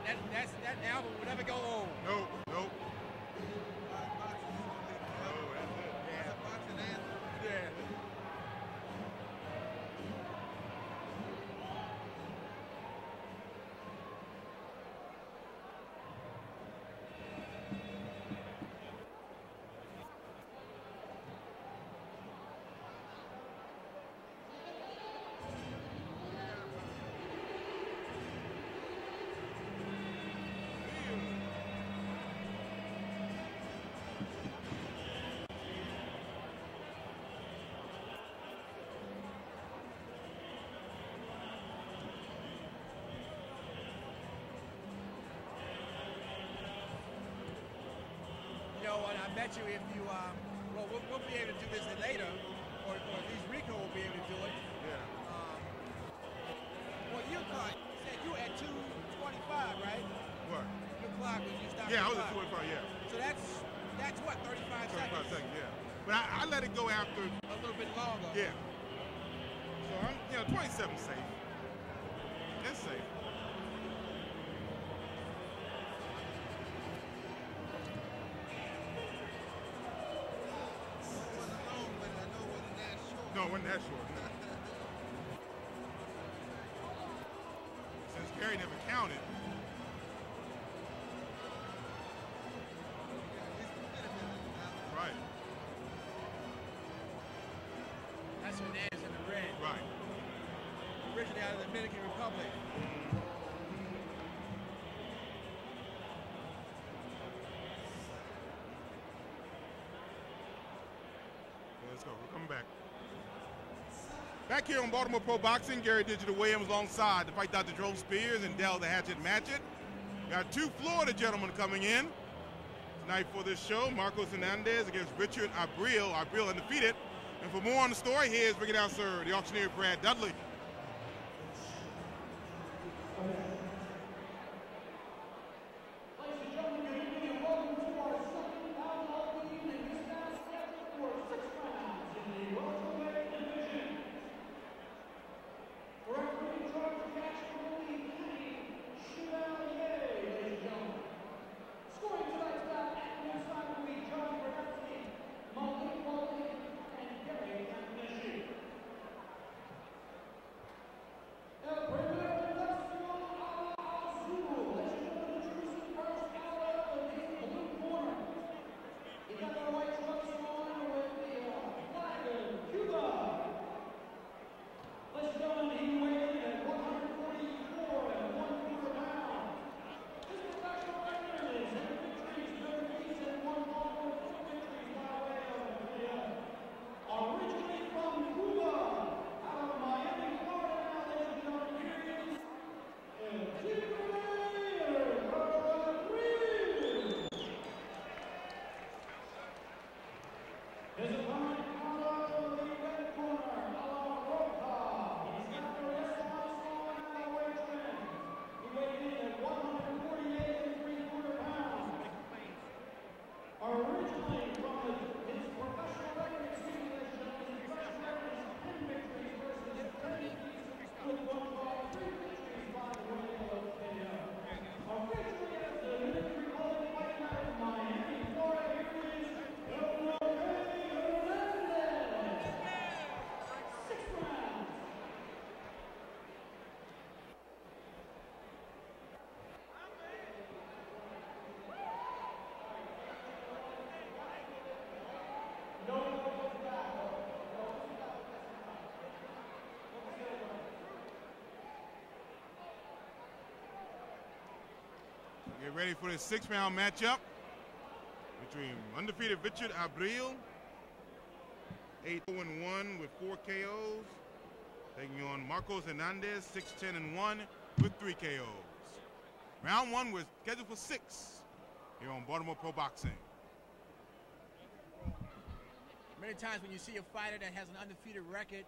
that album will never go old. Nope, nope. I bet you if you, well, we'll be able to do this later, or at least Rico will be able to do it. Yeah. Well, your clock said you at 2:25, right? What? Your clock was you stopped. Yeah, I was at 2:25. Yeah. So that's what 35 seconds. 35 seconds. Yeah. But I let it go after a little bit longer. Yeah. So I'm, 27 safe. It's safe. No, it wasn't that short. Since Gary never counted. Right. That's Hernandez in the red. Right. Originally out of the Dominican Republic. Let's go. We're coming back. Back here on Baltimore Pro Boxing, Gary Digital Williams alongside the fight Dr. Joe Spears and Dell the Hatchet Matchett. Got two Florida gentlemen coming in tonight for this show. Marcos Hernandez against Richard Abril. Abril undefeated. And for more on the story, here's ring announcer, the auctioneer Brad Dudley. Get ready for this 6-round matchup between undefeated Richard Abril, 8-0-1 with 4 KOs, taking on Marcos Hernandez, 6-10-1 with 3 KOs. Round 1 was scheduled for 6 here on Baltimore Pro Boxing. Many times when you see a fighter that has an undefeated record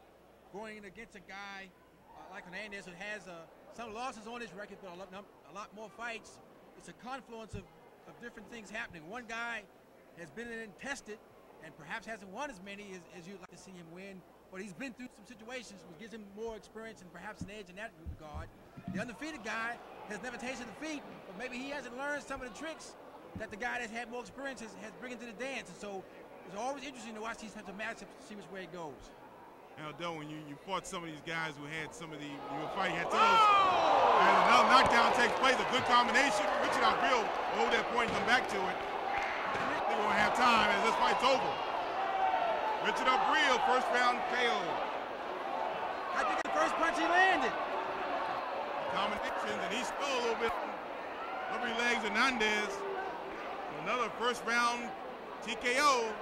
going against a guy like Hernandez who has some losses on his record, but a lot more fights, it's a confluence of different things happening. One guy has been in and tested and perhaps hasn't won as many as you'd like to see him win. but he's been through some situations which gives him more experience and perhaps an edge in that regard. The undefeated guy has never tasted defeat, but maybe he hasn't learned some of the tricks that the guy that's had more experience has bringing to the dance. And so it's always interesting to watch these types of matchups to see which way it goes. Now, Del, when you fought some of these guys who had some of the, you were fighting, had some of those, and another knockdown takes place, a good combination. Richard Abril will hold that point and come back to it. They won't have time as this fight's over. Richard Abril, first round KO. I think the first punch he landed. Combinations, and he's still a little bit rubbery legs. Hernandez. Another first round TKO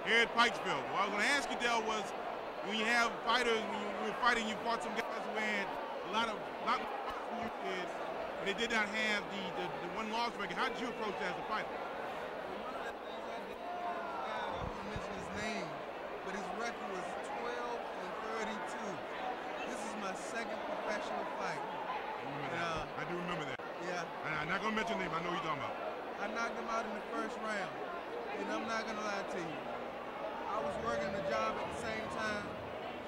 here at Pikesville. What I was going to ask you, Del, was when you have fighters, when you were fighting, you fought some guys who had a lot more than you did, but they did not have the one-loss record. How did you approach that as a fighter? One of the things I did, I won't mention his name, but his record was 12-32. This is my second professional fight. I do remember that. Yeah. I'm not going to mention his name. I know who you're talking about. I knocked him out in the first round, and I'm not going to lie to you. I was working the job at the same time,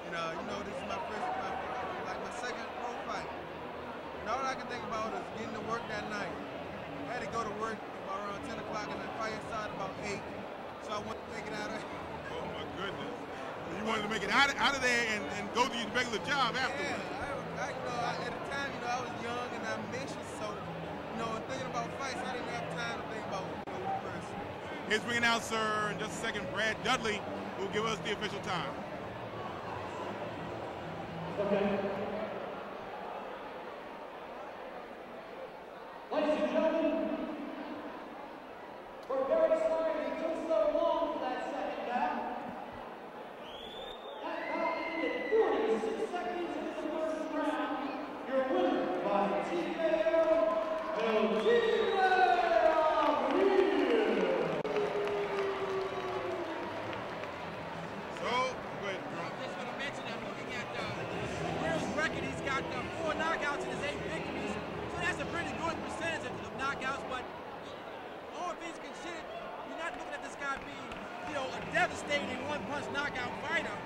and this is my second pro fight. And all I can think about is getting to work that night. I had to go to work about around 10 o'clock, and the fight started about 8, so I wanted to make it out of Oh my goodness. You wanted to make it out of there and go to your regular job afterwards. Yeah, at the time, I was young and ambitious, so, thinking about fights, I didn't have time to think about the person. His ring announcer in just a second, Brad Dudley, who will give us the official time. Okay. Ladies and gentlemen, we're very sorry we took so long for that second bout. That bout ended 46 seconds into the first round. Your winner by TKO, Tigre. He's got 4 knockouts in his 8 victories, so that's a pretty good percentage of knockouts. But all things considered, you're not looking at this guy being, a devastating one-punch knockout fighter.